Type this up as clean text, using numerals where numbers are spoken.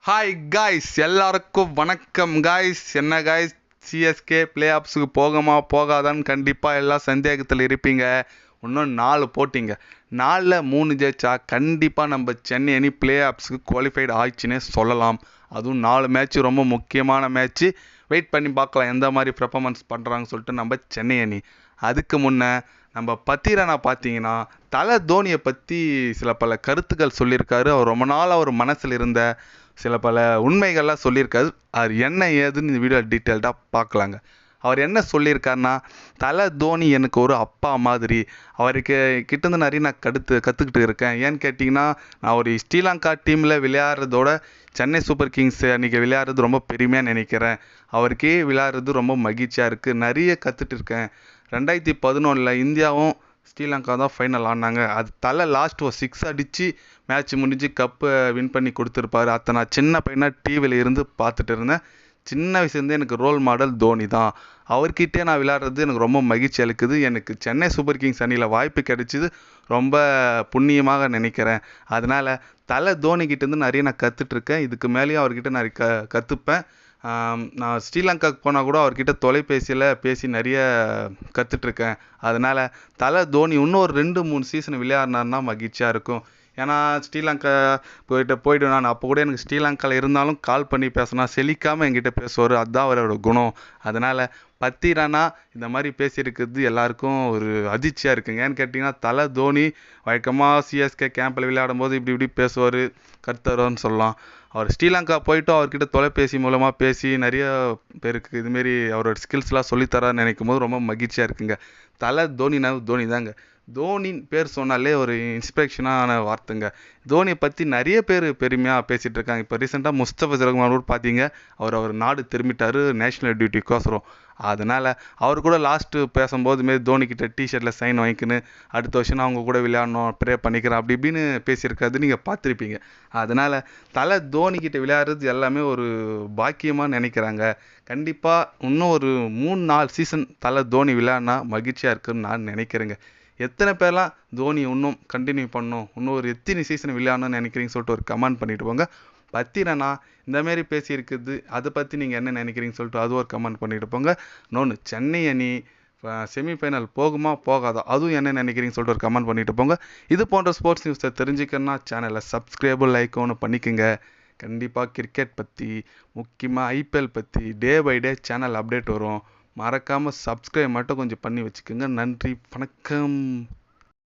Hi guys, எல்லாருக்கும் வணக்கம் guys. என்ன காய்ஸ், சிஎஸ்கே பிளே ஆஃப்ஸுக்கு போகுமா போகாதான்னு கண்டிப்பாக எல்லாம் சந்தேகத்தில் இருப்பீங்க. இன்னும் 4 போட்டிங்க, 4ல் 3 ஜெயிச்சா கண்டிப்பாக நம்ம சென்னை அணி பிளே ஆஃப்ஸுக்கு குவாலிஃபைடு ஆயிடுச்சுன்னே சொல்லலாம். அதுவும் 4 மேட்ச்சு ரொம்ப முக்கியமான மேட்ச்சு. வெயிட் பண்ணி பார்க்கலாம் எந்த மாதிரி பெர்ஃபார்மன்ஸ் பண்ணுறாங்கன்னு சொல்லிட்டு நம்ம சென்னை அணி. அதுக்கு முன்னே நம்ம பத்திரனா பார்த்தீங்கன்னா தலை தோனியை பற்றி சில பல கருத்துக்கள் சொல்லியிருக்காரு. அவர் ரொம்ப நாள் அவர் மனசில் இருந்த சில பல உண்மைகள்லாம் சொல்லியிருக்காரு. அது என்ன ஏதுன்னு இந்த வீடியோ டீட்டெயில்டாக பார்க்கலாங்க. அவர் என்ன சொல்லியிருக்காருன்னா, தலை தோனி எனக்கு ஒரு அப்பா மாதிரி. அவருக்கு கிட்டேருந்து நிறைய நான் கற்றுக்கிட்டு இருக்கேன். ஏன்னு கேட்டிங்கன்னா, நான் ஒரு ஸ்ரீலங்கா டீமில் விளையாடுறதோட சென்னை சூப்பர் கிங்ஸ் அன்றைக்கி விளையாடுறது ரொம்ப பெருமையாக நினைக்கிறேன். அவருக்கே விளையாடுறது ரொம்ப மகிழ்ச்சியாக இருக்குது. நிறைய கற்றுட்டு இருக்கேன். 2011 இந்தியாவும் ஸ்ரீலங்கா தான் ஃபைனல் ஆடினாங்க. அது தலை லாஸ்ட் ஒரு 6 அடித்து மேட்ச் முடிஞ்சு கப்பை வின் பண்ணி கொடுத்துருப்பாரு. அதை நான் சின்ன பையனாக டிவியில் இருந்து பார்த்துட்டு இருந்தேன். சின்ன வயசுலேருந்தே எனக்கு ரோல் மாடல் தோனி தான். அவர்கிட்டே நான் விளையாடுறது எனக்கு ரொம்ப மகிழ்ச்சி அளிக்குது. எனக்கு சென்னை சூப்பர் கிங்ஸ் அணியில் வாய்ப்பு கிடைச்சிது ரொம்ப புண்ணியமாக நினைக்கிறேன். அதனால் தலை தோனிக்கிட்டேருந்து நிறைய நான் கற்றுட்ருக்கேன். இதுக்கு மேலேயும் அவர்கிட்ட நான் கற்றுப்பேன். நான் ஸ்ரீலங்காவுக்கு போனால் கூட அவர்கிட்ட தொலைபேசியில் பேசி நிறைய கற்றுட்ருக்கேன். அதனால் தலை தோனி இன்னும் ஒரு 2-3 சீசன் விளையாடினார்னா மகிழ்ச்சியாக இருக்கும். ஏன்னா ஸ்ரீலங்கா போய்ட்டு நான் அப்போ கூட எனக்கு ஸ்ரீலங்காவில் இருந்தாலும் கால் பண்ணி பேசினா செலிக்காமல் என்கிட்ட பேசுவார். அதுதான் அவரோட குணம். அதனால் பத்திரனா இந்த மாதிரி பேசியிருக்கிறது எல்லாருக்கும் ஒரு அதிர்ச்சியாக இருக்குங்க. ஏன்னு கேட்டிங்கன்னா, தலை தோனி வழக்கமாக சிஎஸ்கே கேம்பில் விளையாடும் போது இப்படி பேசுவார், கருத்தருன்னு சொல்லலாம். அவர் ஸ்ரீலங்கா போய்ட்டு அவர்கிட்ட தொலைபேசி மூலமாக பேசி நிறைய பேருக்கு இதுமாரி அவரோட ஸ்கில்ஸ்லாம் சொல்லித்தரான்னு நினைக்கும் போது ரொம்ப மகிழ்ச்சியாக இருக்குங்க. தலை தோனி தாங்க. தோனின் பேர் சொன்னாலே ஒரு இன்ஸ்பிரேஷனான வார்த்தைங்க. தோனியை பற்றி நிறைய பேர் பெருமையாக பேசிகிட்டு இருக்காங்க. இப்போ ரீசெண்டாக முஸ்தபிசுர் ரஹ்மான் பார்த்தீங்க, அவர் நாடு திரும்பிட்டார் நேஷ்னல் டியூட்டிக்கோசரம். அதனால் அவர் கூட லாஸ்ட்டு பேசும்போது மாரி தோனிக்கிட்ட டிஷர்ட்டில் சைன் வாங்கிக்கின்னு அடுத்த வருஷம் நான் அவங்க கூட விளையாடணும் ப்ரே பண்ணிக்கிறேன் அப்படி இப்படின்னு பேசியிருக்காது நீங்கள் பார்த்துருப்பீங்க. அதனால் தலை தோனிக்கிட்ட விளையாடுறது எல்லாமே ஒரு பாக்கியமாக நினைக்கிறாங்க. கண்டிப்பாக இன்னும் ஒரு 3-4 சீசன் தலை தோனி விளையாடினா மகிழ்ச்சியாக இருக்குதுன்னு நான் நினைக்கிறேங்க. எத்தனை பேர்லாம் தோனி இன்னும் கண்டினியூ பண்ணணும், இன்னும் ஒரு எத்தனை சீசன் விளையாடணும்னு நினைக்கிறீங்கன்னு சொல்லிட்டு ஒரு கமெண்ட் பண்ணிட்டு போங்க. பத்திரனா இந்தமாரி பேசியிருக்குது, அதை பற்றி நீங்கள் என்ன நினைக்கிறீங்கன்னு சொல்லிட்டு அது ஒரு கமெண்ட் பண்ணிட்டு போங்க. இன்னொன்று, சென்னை அணி செமிஃபைனல் போகுமா போகாதா அதுவும் என்ன நினைக்கிறீங்கன்னு சொல்லிட்டு ஒரு கமெண்ட் பண்ணிட்டு போங்க. இது போன்ற ஸ்போர்ட்ஸ் நியூஸை தெரிஞ்சுக்கணுன்னா சேனலை சப்ஸ்கிரைபும் லைக் ஒன்று பண்ணிக்கோங்க. கண்டிப்பாக கிரிக்கெட் பற்றி, முக்கியமாக ஐபிஎல் பற்றி day by day channel update வரும். மறக்காமல் சப்ஸ்கிரைப் மட்டும் கொஞ்சம் பண்ணி வச்சுக்கோங்க. நன்றி, வணக்கம்.